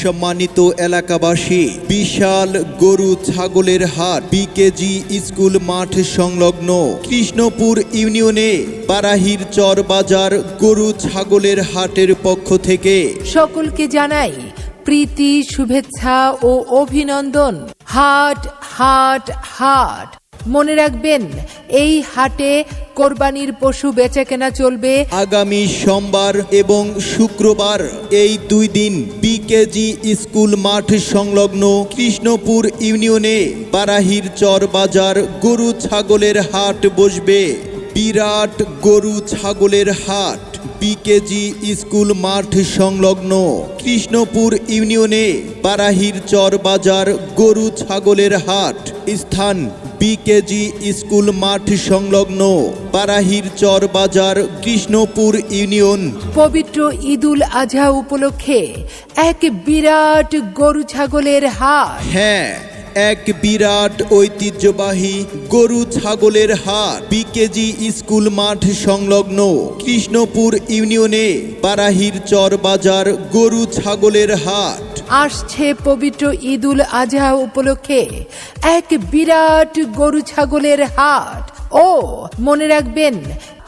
সম্মানিত এলাকাবাসী, বিশাল গরু ছাগলের হাট বিকেজি স্কুল মাঠ সংলগ্ন কৃষ্ণপুর ইউনিয়নে বারাহির চর বাজার গরু ছাগলের হাটের পক্ষ থেকে সকলকে জানাই প্রীতি, শুভেচ্ছা ও অভিনন্দন। হাট হাট হাট, মনে রাখবেন এই হাটে কোরবানির পশু বেচাকেনা চলবে আগামী সোমবার এবং শুক্রবার। এই 2 দিন বিকেজি স্কুল মাঠ সংলগ্ন কৃষ্ণপুর ইউনিয়নে বারাহির চর বাজার গরু ছাগলের হাট বসবে। বিরাট গরু ছাগলের হাট বিকেজি স্কুল মাঠ সংলগ্ন কৃষ্ণপুর ইউনিয়নে বারাহির চর বাজার গরু ছাগলের হাট। স্থান বিকেজি স্কুল মাঠ সংলগ্ন বারাহির চর বাজার কৃষ্ণপুর ইউনিয়ন। পবিত্র ঈদুল আজহা উপলক্ষে এক বিরাট গরু ছাগলের হাট। হ্যাঁ, এক বিরাট ঐতিহ্যবাহী গরু ছাগলের হাট বিকেজি স্কুল মাঠ সংলগ্ন কৃষ্ণপুর ইউনিয়নে বারাহির চর বাজার গরু ছাগলের হাট। আসছে পবিত্র ঈদুল আজহা উপলক্ষে এক বিরাট গরু ছাগলের হাট। ও মনে রাখবেন,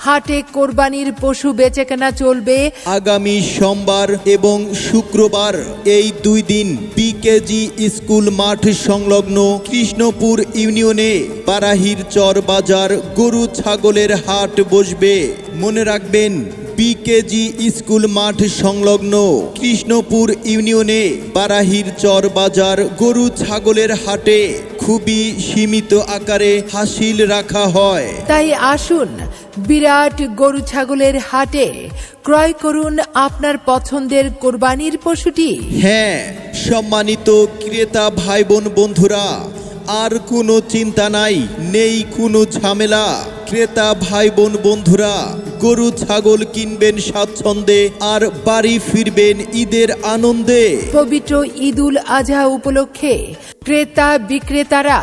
হাটে কোরবানির পশু বেচাকেনা চলবে আগামী সোমবার এবং শুক্রবার। এই 2 দিন বিকেজি স্কুল মাঠ সংলগ্ন কৃষ্ণপুর ইউনিয়নে বারাহির চর বাজার গরু ছাগলের হাট বসবে। মনে রাখবেন, বিকেজি স্কুল মাঠ সংলগ্ন কৃষ্ণপুর ইউনিয়নে বারাহির চর বাজার গরু ছাগলের হাটে খুবই সীমিত আকারে হাসিল রাখা হয়। তাই আসুন বিরাট গরু ছাগলের হাটে ক্রয় করুন আপনার পছন্দের কোরবানির পশুটি। হ্যাঁ, সম্মানিত ক্রেতা ভাই বোন বন্ধুরা, আর কোনো চিন্তা নাই, নেই কোনো ঝামেলা। ক্রেতা ভাই বোন বন্ধুরা, গরু ছাগল কিনবেন স্বাচ্ছন্দ্যে আর বাড়ি ফিরবেন ঈদের আনন্দে। পবিত্র ঈদুল আজহা উপলক্ষে ক্রেতা বিক্রেতারা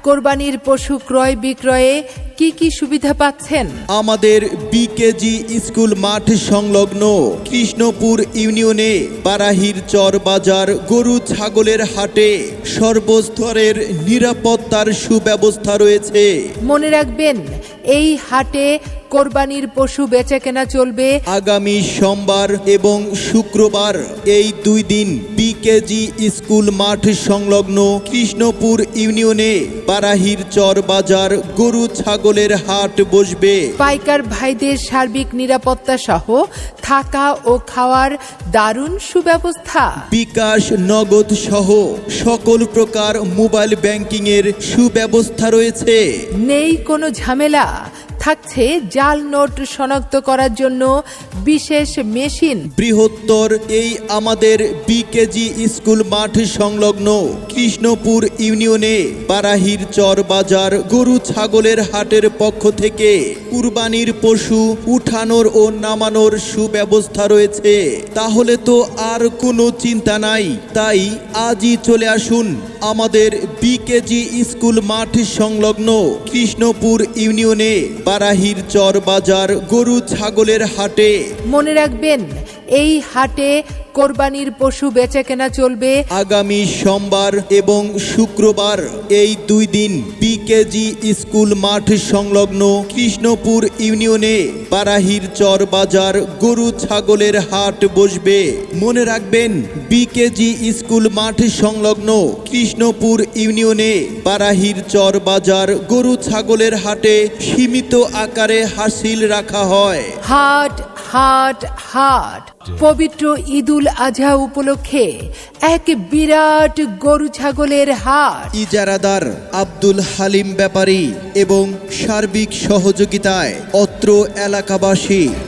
কোরবানির পশু ক্রয় বিক্রয়ে কি কি সুবিধা পাচ্ছেন? আমাদের বিকেজি স্কুল মাঠ সংলগ্ন কৃষ্ণপুর ইউনিয়নে বারাহির চর বাজার গরু ছাগলের হাটে সর্বস্তরের নিরাপত্তার সুব্যবস্থা রয়েছে। মনে রাখবেন, এই হাটে কোরবানির পশু বেচাকেনা চলবে আগামী সোমবার এবং শুক্রবার। এই 2 দিন বিকেজি স্কুল মাঠ সংলগ্ন কৃষ্ণপুর ইউনিয়নে বারাহির চর বাজার গরু ছাগলের হাট বসবে। পাইকার ভাইদের সার্বিক নিরাপত্তা সহ থাকা ও খাওয়ার দারুণ সুব্যবস্থা। বিকাশ, নগদ সহ সকল প্রকার মোবাইল ব্যাংকিং এর সুব্যবস্থা রয়েছে। নেই কোনো ঝামেলা, থাকছে জাল নোট শনাক্ত করার জন্য বিশেষ মেশিন। বৃহত্তর এই আমাদের বিকেজি স্কুল মাঠ সংলগ্ন কৃষ্ণপুর ইউনিয়নে বারাহির চর বাজার গরু ছাগলের হাটের পক্ষ থেকে কুরবানির পশু উঠানোর ও নামানোর সুব্যবস্থা রয়েছে। তাহলে তো আর কোনো চিন্তা নাই। তাই আজই চলে আসুন আমাদের বিকেজি স্কুল মাঠ সংলগ্ন কৃষ্ণপুর ইউনিয়নে বারাহির চর বাজার গরু ছাগলের হাটে। মনে রাখবেন, এই হাটে কোরবানির পশু বেচাকেনা চলবে আগামী সোমবার এবং শুক্রবার। এই 2 দিন বিকেজি স্কুল মাঠ সংলগ্ন কৃষ্ণপুর ইউনিয়নে বারাহির চর বাজার গরু ছাগলের হাট বসবে। মনে রাখবেন, বিকেজি স্কুল মাঠ সংলগ্ন কৃষ্ণপুর ইউনিয়নে বারাহির চর বাজার গরু ছাগলের হাটে সীমিত আকারে হাসিল রাখা হয়। হাট হাট হাট, পবিত্র ঈদুল আজহা উপলক্ষে এক বিরাট গরু ছাগলের হাট। ইজারাদার আব্দুল হালিম ব্যাপারী এবং সার্বিক সহযোগিতায় অত্র এলাকাবাসী